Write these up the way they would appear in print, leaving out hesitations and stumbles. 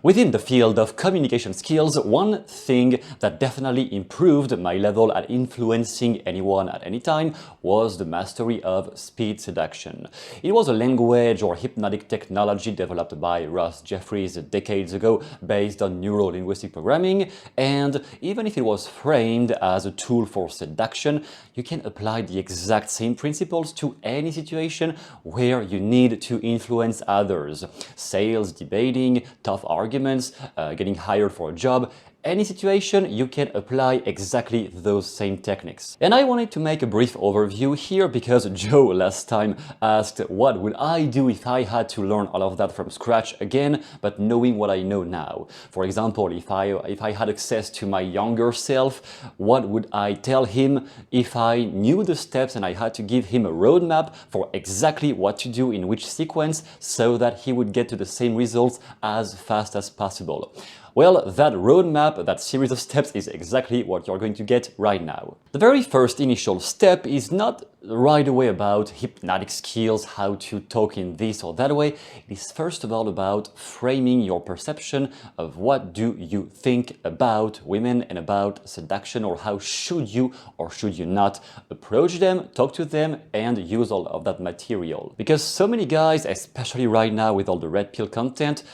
Within the field of communication skills, one thing that definitely improved my level at influencing anyone at any time was the mastery of speed seduction. It was a language or hypnotic technology developed by Ross Jeffries decades ago based on neuro-linguistic programming, and even if it was framed as a tool for seduction, you can apply the exact same principles to any situation where you need to influence others. Sales, debating, tough arguments, getting hired for a job, any situation you can apply exactly those same techniques. And I wanted to make a brief overview here because Joe last time asked what would I do if I had to learn all of that from scratch again, but knowing what I know now. For example, if I had access to my younger self, what would I tell him if I knew the steps and I had to give him a roadmap for exactly what to do in which sequence so that he would get to the same results as fast as possible? Well, that roadmap, that series of steps is exactly what you're going to get right now. The very first initial step is not right away about hypnotic skills, how to talk in this or that way. It is first of all about framing your perception of what do you think about women and about seduction, or how should you or should you not approach them, talk to them, and use all of that material. Because so many guys, especially right now with all the red pill content,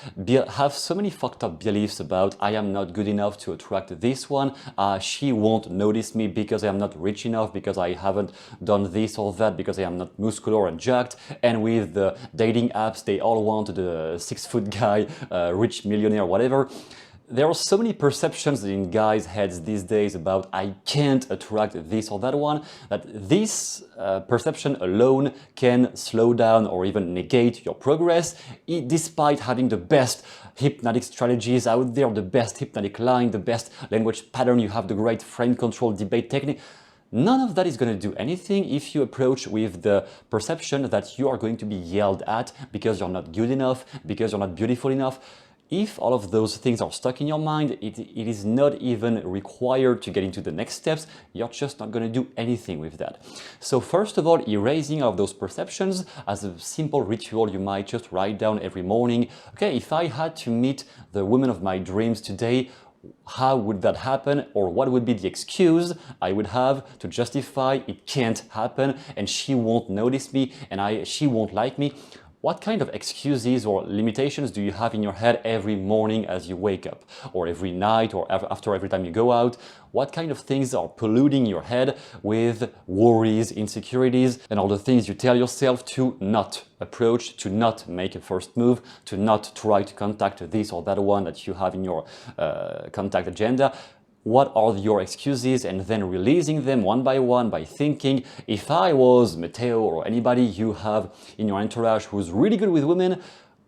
have so many fucked up beliefs about I am not good enough to attract this one, she won't notice me because I am not rich enough, because I haven't done this or that, because I am not muscular and jacked, and with the dating apps they all want the 6-foot guy, rich millionaire, whatever. There are so many perceptions in guys' heads these days about I can't attract this or that one, that this perception alone can slow down or even negate your progress, despite having the best hypnotic strategies out there, the best hypnotic line, the best language pattern, you have the great frame control debate technique. None of that is going to do anything if you approach with the perception that you are going to be yelled at because you're not good enough, because you're not beautiful enough. If all of those things are stuck in your mind, it is not even required to get into the next steps. You're just not going to do anything with that. So first of all, erasing of those perceptions as a simple ritual you might just write down every morning. Okay, if I had to meet the woman of my dreams today, how would that happen, or what would be the excuse I would have to justify it can't happen and she won't notice me and she won't like me? What kind of excuses or limitations do you have in your head every morning as you wake up, or every night, or after every time you go out? What kind of things are polluting your head with worries, insecurities, and all the things you tell yourself to not approach, to not make a first move, to not try to contact this or that one that you have in your contact agenda? What are your excuses, and then releasing them one by one by thinking, if I was Matteo or anybody you have in your entourage who's really good with women,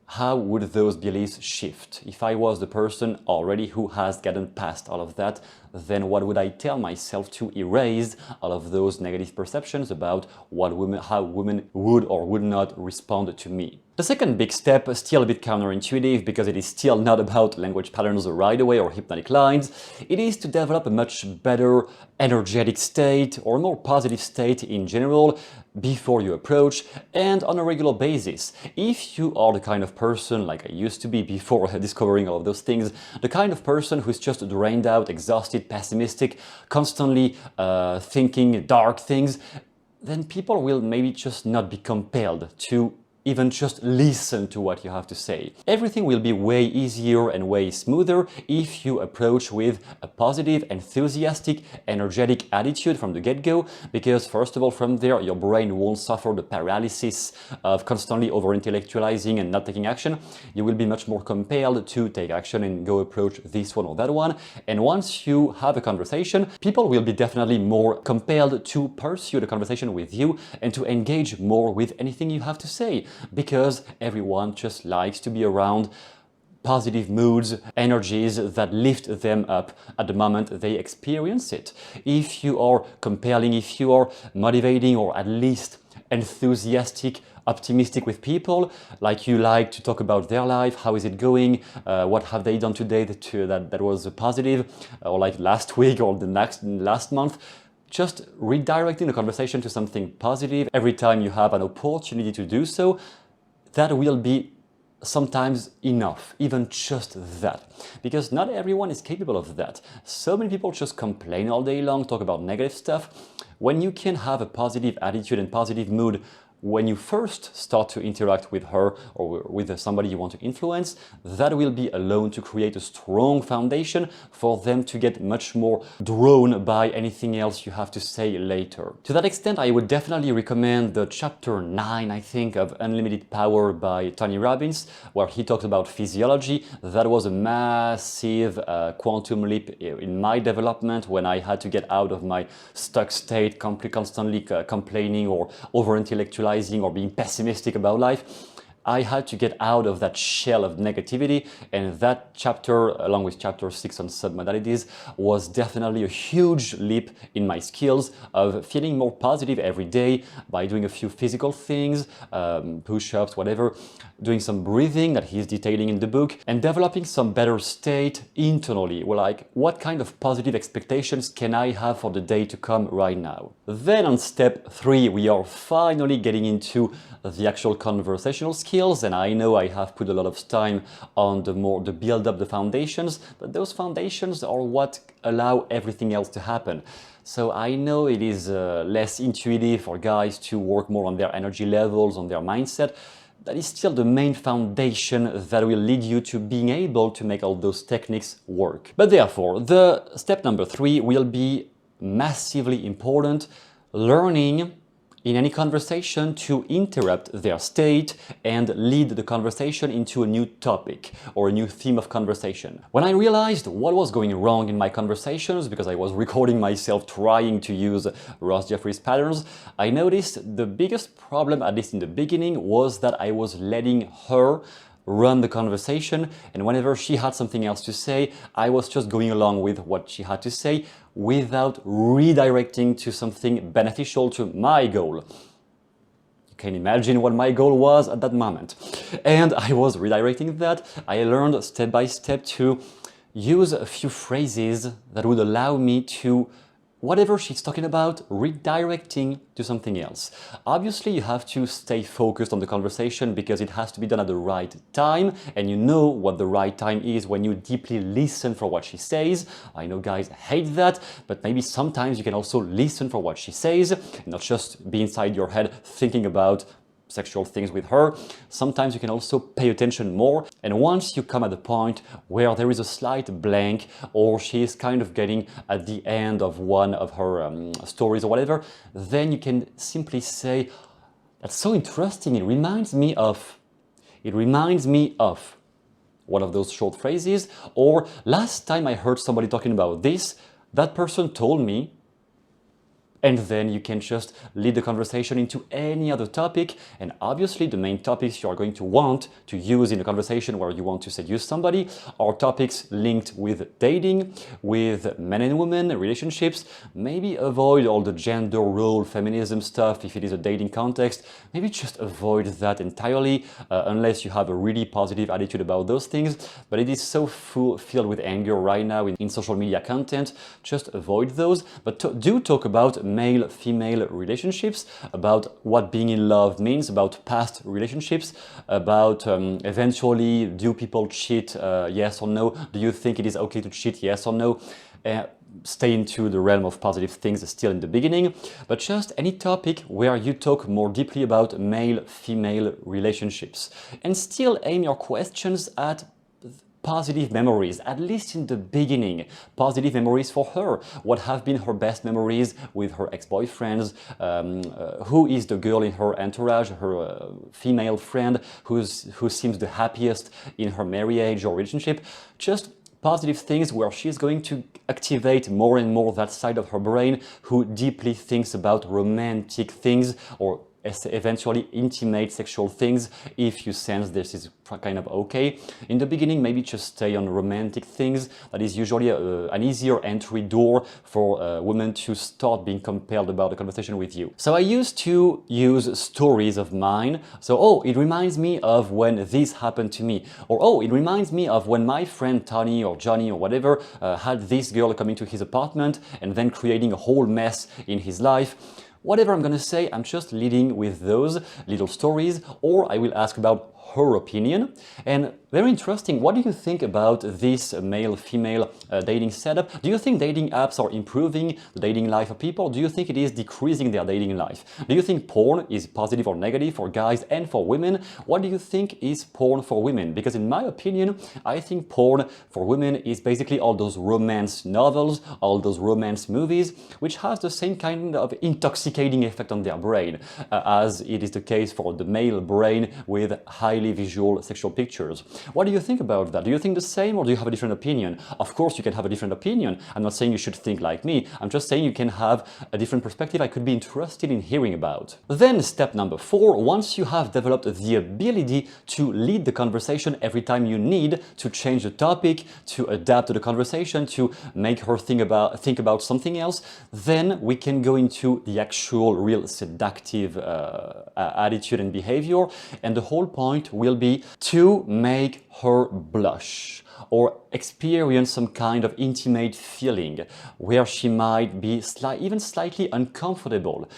how would those beliefs shift? If I was the person already who has gotten past all of that, then what would I tell myself to erase all of those negative perceptions about how women would or would not respond to me? The second big step is still a bit counterintuitive because it is still not about language patterns right away or hypnotic lines. It is to develop a much better energetic state or more positive state in general before you approach and on a regular basis. If you are the kind of person like I used to be before discovering all of those things, the kind of person who's just drained out, exhausted, pessimistic, constantly thinking dark things, then people will maybe just not be compelled to even just listen to what you have to say. Everything will be way easier and way smoother if you approach with a positive, enthusiastic, energetic attitude from the get-go, because first of all, from there, your brain won't suffer the paralysis of constantly over-intellectualizing and not taking action. You will be much more compelled to take action and go approach this one or that one. And once you have a conversation, people will be definitely more compelled to pursue the conversation with you and to engage more with anything you have to say, because everyone just likes to be around positive moods, energies that lift them up at the moment they experience it. If you are compelling, if you are motivating, or at least enthusiastic, optimistic with people, like you like to talk about their life, how is it going, what have they done today that was positive, or like last week or last month, just redirecting the conversation to something positive every time you have an opportunity to do so, that will be sometimes enough, even just that, because not everyone is capable of that. So many people just complain all day long, talk about negative stuff, when you can have a positive attitude and positive mood when you first start to interact with her or with somebody you want to influence. That will be alone to create a strong foundation for them to get much more drawn by anything else you have to say later. To that extent, I would definitely recommend the chapter 9, I think, of Unlimited Power by Tony Robbins, where he talks about physiology. That was a massive quantum leap in my development when I had to get out of my stuck state, constantly complaining or over-intellectualizing or being pessimistic about life. I had to get out of that shell of negativity, and that chapter, along with chapter 6 on submodalities, was definitely a huge leap in my skills of feeling more positive every day by doing a few physical things, push-ups, whatever, doing some breathing that he's detailing in the book, and developing some better state internally. Well, like, what kind of positive expectations can I have for the day to come right now? Then on step 3, we are finally getting into the actual conversational skills, and I know I have put a lot of time on the build up the foundations, but those foundations are what allow everything else to happen. So I know it is less intuitive for guys to work more on their energy levels, on their mindset. That is still the main foundation that will lead you to being able to make all those techniques work. But therefore, the step number 3 will be massively important: learning in any conversation to interrupt their state and lead the conversation into a new topic or a new theme of conversation. When I realized what was going wrong in my conversations, because I was recording myself trying to use Ross Jeffries patterns, I noticed the biggest problem, at least in the beginning, was that I was letting her run the conversation, and whenever she had something else to say, I was just going along with what she had to say without redirecting to something beneficial to my goal. You can imagine what my goal was at that moment. And I was redirecting that. I learned step by step to use a few phrases that would allow me to, whatever she's talking about, redirecting to something else. Obviously, you have to stay focused on the conversation because it has to be done at the right time, and you know what the right time is when you deeply listen for what she says. I know guys hate that, but maybe sometimes you can also listen for what she says, not just be inside your head thinking about sexual things with her. Sometimes you can also pay attention more, and once you come at the point where there is a slight blank or she is kind of getting at the end of one of her stories or whatever, then you can simply say, "That's so interesting, it reminds me of one of those short phrases," or "Last time I heard somebody talking about this, that person told me," and then you can just lead the conversation into any other topic. And obviously the main topics you are going to want to use in a conversation where you want to seduce somebody are topics linked with dating, with men and women, relationships. Maybe avoid all the gender role, feminism stuff if it is a dating context. Maybe just avoid that entirely, unless you have a really positive attitude about those things. But it is so filled with anger right now in social media content. Just avoid those, but do talk about male-female relationships, about what being in love means, about past relationships, about eventually, do people cheat, yes or no? Do you think it is okay to cheat, yes or no? Stay into the realm of positive things still in the beginning, but just any topic where you talk more deeply about male-female relationships. And still aim your questions at positive memories, at least in the beginning. Positive memories for her. What have been her best memories with her ex-boyfriends? Who is the girl in her entourage, her female friend, who seems the happiest in her marriage or relationship? Just positive things where she's going to activate more and more that side of her brain who deeply thinks about romantic things or eventually intimate sexual things if you sense this is kind of okay. In the beginning, maybe just stay on romantic things. That is usually an easier entry door for women to start being compelled about the conversation with you. So I used to use stories of mine. So, oh, it reminds me of when this happened to me. Or, oh, it reminds me of when my friend Tony or Johnny or whatever had this girl coming to his apartment and then creating a whole mess in his life. Whatever I'm gonna say, I'm just leading with those little stories, or I will ask about her opinion. And very interesting, what do you think about this male-female dating setup? Do you think dating apps are improving the dating life of people? Do you think it is decreasing their dating life? Do you think porn is positive or negative for guys and for women? What do you think is porn for women? Because in my opinion, I think porn for women is basically all those romance novels, all those romance movies, which has the same kind of intoxicating effect on their brain as it is the case for the male brain with highly visual sexual pictures. What do you think about that? Do you think the same, or do you have a different opinion? Of course you can have a different opinion. I'm not saying you should think like me. I'm just saying you can have a different perspective I could be interested in hearing about. Then step number 4, once you have developed the ability to lead the conversation every time you need to change the topic, to adapt to the conversation, to make her think about something else, then we can go into the actual real seductive attitude and behavior. And the whole point will be to make her blush or experience some kind of intimate feeling where she might be even slightly uncomfortable.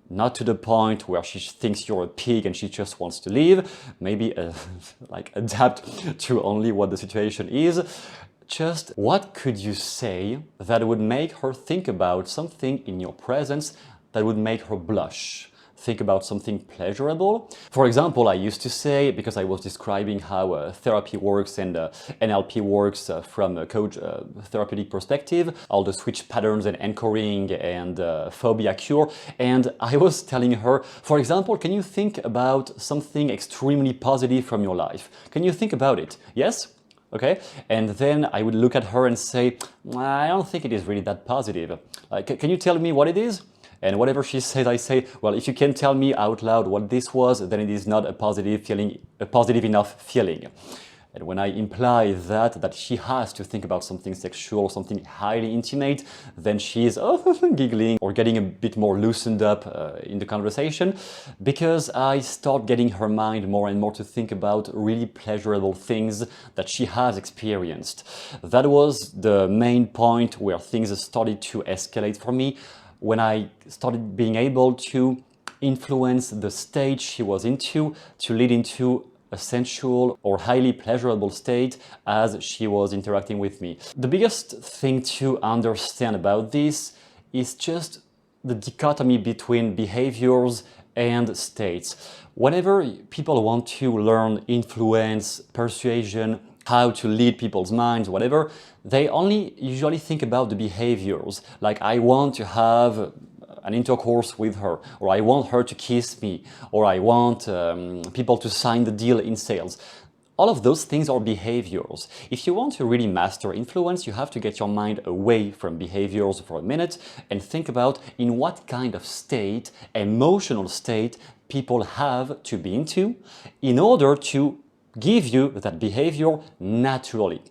Not to the point where she thinks you're a pig and she just wants to leave. Maybe like adapt to only what the situation is. Just what could you say that would make her think about something in your presence that would make her blush? Think about something pleasurable. For example, I used to say, because I was describing how therapy works and NLP works from a coach therapeutic perspective, all the switch patterns and anchoring and phobia cure, and I was telling her, for example, can you think about something extremely positive from your life? Can you think about it? Yes? Okay, and then I would look at her and say, I don't think it is really that positive. Can you tell me what it is? And whatever she says, I say, well, if you can tell me out loud what this was, then it is not a positive feeling, a positive enough feeling. And when I imply that she has to think about something sexual, something highly intimate, then she's giggling or getting a bit more loosened up in the conversation, because I start getting her mind more and more to think about really pleasurable things that she has experienced. That was the main point where things started to escalate for me, when I started being able to influence the state she was into to lead into a sensual or highly pleasurable state as she was interacting with me. The biggest thing to understand about this is just the dichotomy between behaviors and states. Whenever people want to learn influence, persuasion, how to lead people's minds, whatever, they only usually think about the behaviors. Like, I want to have an intercourse with her, or I want her to kiss me, or I want people to sign the deal in sales. All of those things are behaviors. If you want to really master influence, you have to get your mind away from behaviors for a minute and think about in what kind of state, emotional state, people have to be into in order to give you that behavior naturally.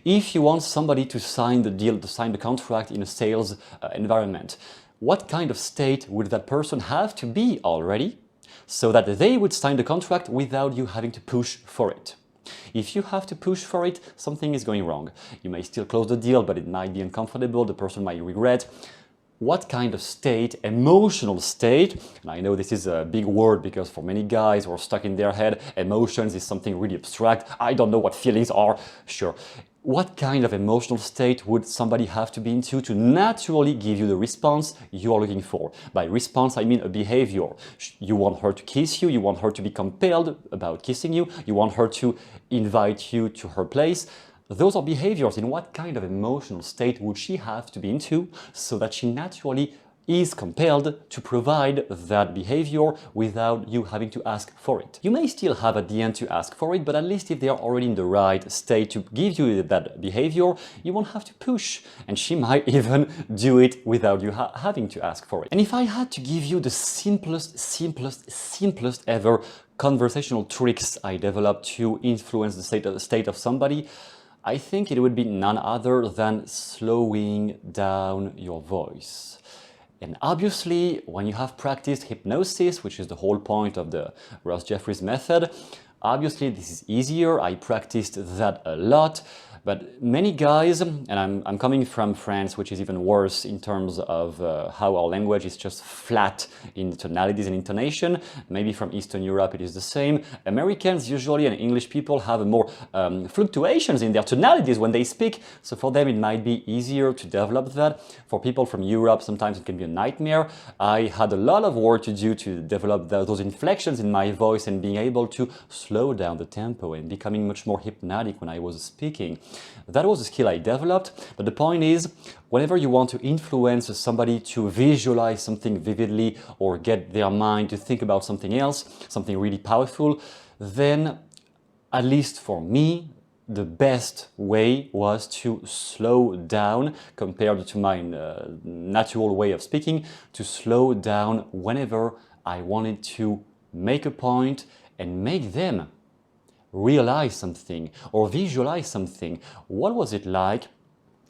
If you want somebody to sign the deal, to sign the contract in a sales environment, what kind of state would that person have to be already so that they would sign the contract without you having to push for it? If you have to push for it, something is going wrong. You may still close the deal, but it might be uncomfortable, the person might regret. What kind of state, emotional state, and I know this is a big word because for many guys who are stuck in their head, emotions is something really abstract. I don't know what feelings are. Sure. What kind of emotional state would somebody have to be into to naturally give you the response you are looking for? By response, I mean a behavior. You want her to kiss you, you want her to be compelled about kissing you, you want her to invite you to her place. Those are behaviors. In what kind of emotional state would she have to be into so that she naturally is compelled to provide that behavior without you having to ask for it? You may still have at the end to ask for it, but at least if they are already in the right state to give you that behavior, you won't have to push, and she might even do it without you having to ask for it. And if I had to give you the simplest ever conversational tricks I developed to influence the state of somebody, I think it would be none other than slowing down your voice. And obviously, when you have practiced hypnosis, which is the whole point of the Ross Jeffries method, obviously this is easier. I practiced that a lot. But many guys, and I'm coming from France, which is even worse in terms of how our language is just flat in tonalities and intonation. Maybe from Eastern Europe it is the same. Americans usually and English people have more fluctuations in their tonalities when they speak, so for them it might be easier to develop that. For people from Europe, sometimes it can be a nightmare. I had a lot of work to do to develop those inflections in my voice and being able to slow down the tempo and becoming much more hypnotic when I was speaking. That was a skill I developed, but the point is, whenever you want to influence somebody to visualize something vividly or get their mind to think about something else, something really powerful, then, at least for me, the best way was to slow down compared to my natural way of speaking, to slow down whenever I wanted to make a point and make them realize something or visualize something. What was it like?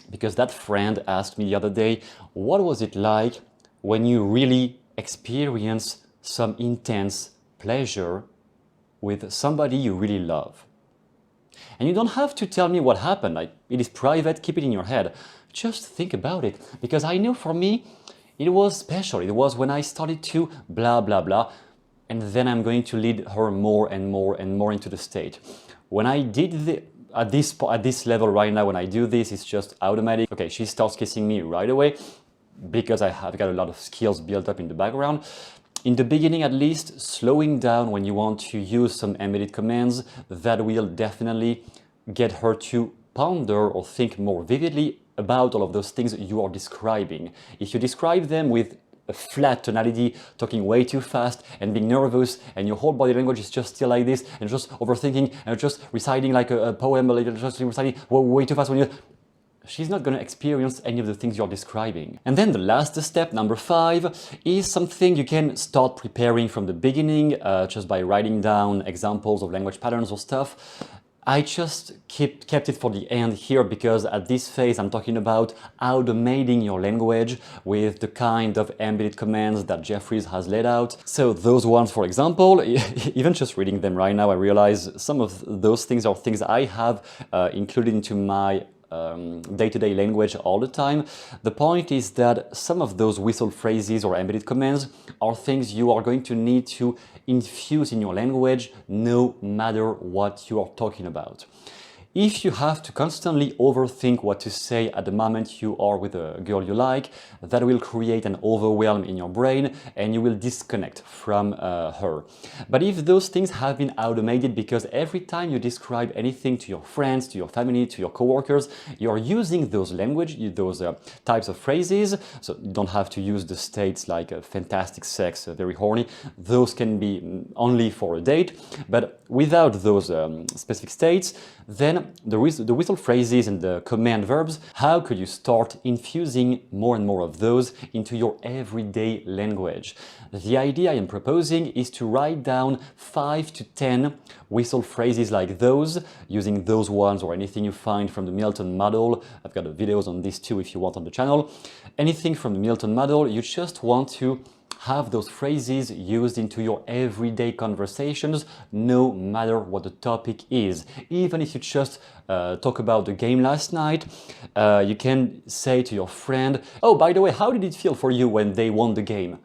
Because that friend asked me the other day, what was it like when you really experience some intense pleasure with somebody you really love? And you don't have to tell me what happened. It is private, keep it in your head. Just think about it. Because I know for me, it was special. It was when I started to blah, blah, blah. And then I'm going to lead her more and more and more into the state. When I did at this level right now, when I do this, it's just automatic. Okay, she starts kissing me right away because I have got a lot of skills built up in the background. In the beginning, at least, slowing down when you want to use some embedded commands, that will definitely get her to ponder or think more vividly about all of those things you are describing. If you describe them with a flat tonality, talking way too fast and being nervous, and your whole body language is just still like this, and just overthinking, and just reciting like a poem, but just reciting way too fast when you... she's not going to experience any of the things you're describing. And then the last step, number 5, is something you can start preparing from the beginning, just by writing down examples of language patterns or stuff. I just kept it for the end here because at this phase I'm talking about automating your language with the kind of embedded commands that Jeffries has laid out. So those ones, for example, even just reading them right now, I realize some of those things are things I have included into my day-to-day language all the time. The point is that some of those whistle phrases or embedded commands are things you are going to need to infuse in your language no matter what you are talking about. If you have to constantly overthink what to say at the moment you are with a girl you like, that will create an overwhelm in your brain and you will disconnect from her. But if those things have been automated because every time you describe anything to your friends, to your family, to your coworkers, you are using those those types of phrases, so you don't have to use the states like fantastic sex, very horny. Those can be only for a date, but without those specific states, then the whistle phrases and the command verbs, how could you start infusing more and more of those into your everyday language? The idea I am proposing is to write down 5 to 10 whistle phrases like those, using those ones or anything you find from the Milton model. I've got videos on this too if you want on the channel. Anything from the Milton model, you just want to have those phrases used into your everyday conversations, no matter what the topic is. Even if you just talk about the game last night, you can say to your friend, oh, by the way, how did it feel for you when they won the game?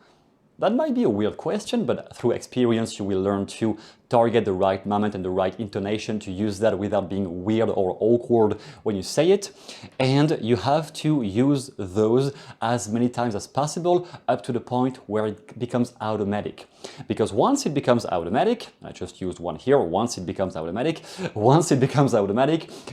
That might be a weird question, but through experience you will learn to target the right moment and the right intonation to use that without being weird or awkward when you say it. And you have to use those as many times as possible up to the point where it becomes automatic. Because once it becomes automatic, I just used one here, once it becomes automatic,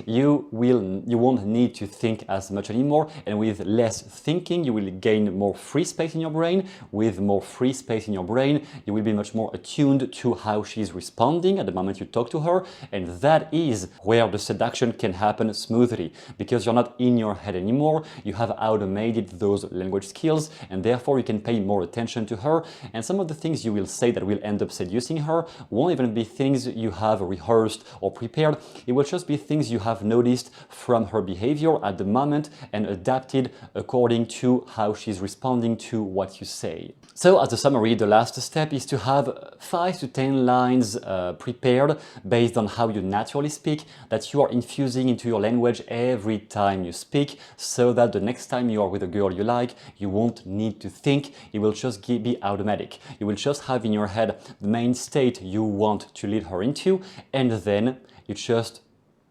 you won't need to think as much anymore, and with less thinking you will gain more free space in your brain. With more free space in your brain, you will be much more attuned to how she's responding at the moment you talk to her, and that is where the seduction can happen smoothly, because you're not in your head anymore, you have automated those language skills, and therefore you can pay more attention to her, and some of the things you will say that will end up seducing her won't even be things you have rehearsed or prepared, it will just be things you have noticed from her behavior at the moment and adapted according to how she's responding to what you say. So as a summary, the last step is to have 5 to 10 lines is prepared based on how you naturally speak, that you are infusing into your language every time you speak, so that the next time you are with a girl you like, you won't need to think, it will just be automatic. You will just have in your head the main state you want to lead her into, and then you just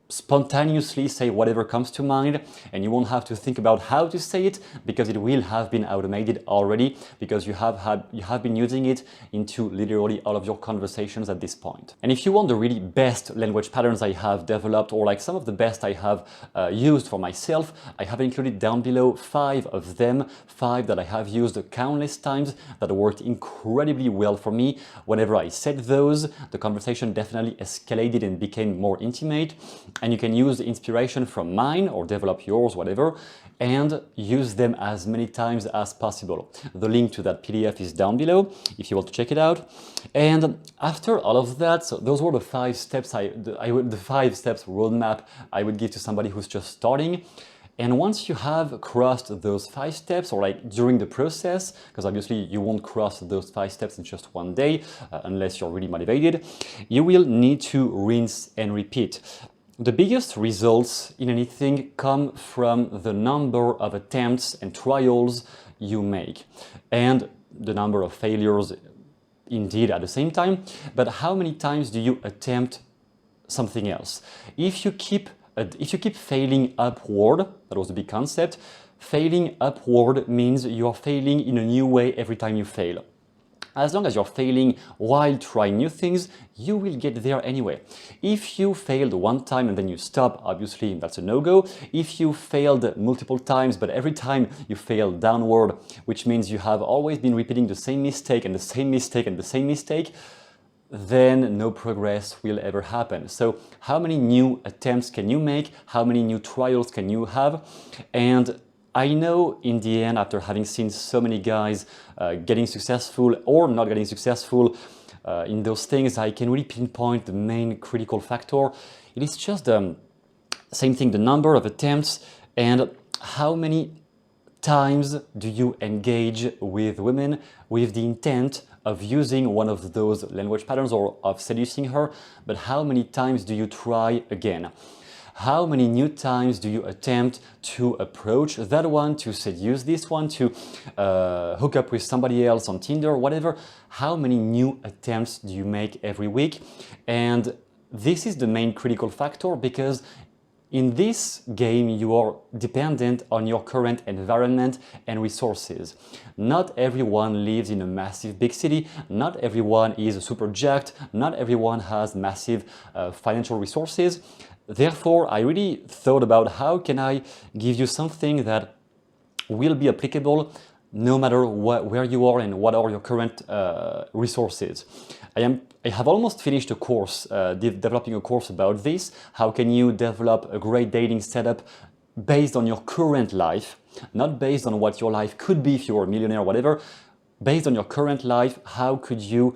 spontaneously say whatever comes to mind, and you won't have to think about how to say it, because it will have been automated already, because you have been using it into literally all of your conversations at this point. And if you want the really best language patterns I have developed, or like some of the best I have used for myself, I have included down below 5 of them, 5 that I have used countless times, that worked incredibly well for me. Whenever I said those, the conversation definitely escalated and became more intimate. And you can use inspiration from mine or develop yours, whatever, and use them as many times as possible. The link to that PDF is down below if you want to check it out. And after all of that, so those were the 5 steps the 5 steps roadmap I would give to somebody who's just starting. And once you have crossed those 5 steps, or like during the process, because obviously you won't cross those 5 steps in just one day, unless you're really motivated, you will need to rinse and repeat. The biggest results in anything come from the number of attempts and trials you make, and the number of failures indeed at the same time. But how many times do you attempt something else? If you keep failing upward, that was the big concept, failing upward means you are failing in a new way every time you fail. As long as you're failing while trying new things, you will get there anyway. If you failed one time and then you stop, obviously that's a no-go. If you failed multiple times, but every time you fail downward, which means you have always been repeating the same mistake and the same mistake and the same mistake, then no progress will ever happen. So how many new attempts can you make? How many new trials can you have? And I know in the end, after having seen so many guys getting successful or not getting successful in those things, I can really pinpoint the main critical factor. It is just the same thing, the number of attempts and how many times do you engage with women with the intent of using one of those language patterns or of seducing her, but how many times do you try again? How many new times do you attempt to approach that one, to seduce this one, to hook up with somebody else on Tinder, whatever? How many new attempts do you make every week? And this is the main critical factor, because in this game you are dependent on your current environment and resources. Not everyone lives in a massive big city, not everyone is super jacked, not everyone has massive financial resources. Therefore, I really thought about how can I give you something that will be applicable no matter where you are and what are your current resources. I have almost finished a course, developing a course about this. How can you develop a great dating setup based on your current life, not based on what your life could be if you were a millionaire or whatever. Based on your current life, how could you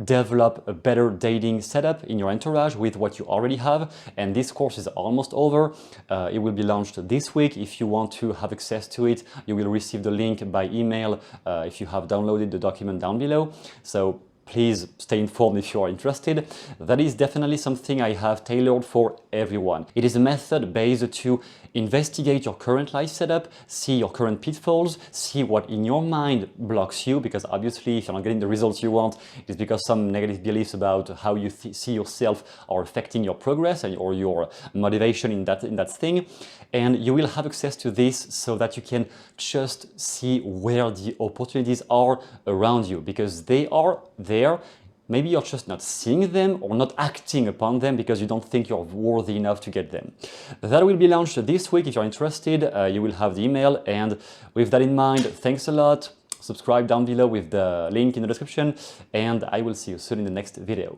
develop a better dating setup in your entourage with what you already have? And this course is almost over. It will be launched this week. If you want to have access to it, you will receive the link by email if you have downloaded the document down below. So please stay informed if you are interested. That is definitely something I have tailored for everyone. It is a method based to investigate your current life setup, see your current pitfalls, see what in your mind blocks you, because obviously if you're not getting the results you want, it's because some negative beliefs about how you see yourself are affecting your progress or your motivation in that thing. And you will have access to this so that you can just see where the opportunities are around you, because they are there. Maybe you're just not seeing them or not acting upon them because you don't think you're worthy enough to get them. That will be launched this week. If you're interested, you will have the email. And with that in mind, thanks a lot. Subscribe down below with the link in the description, and I will see you soon in the next video.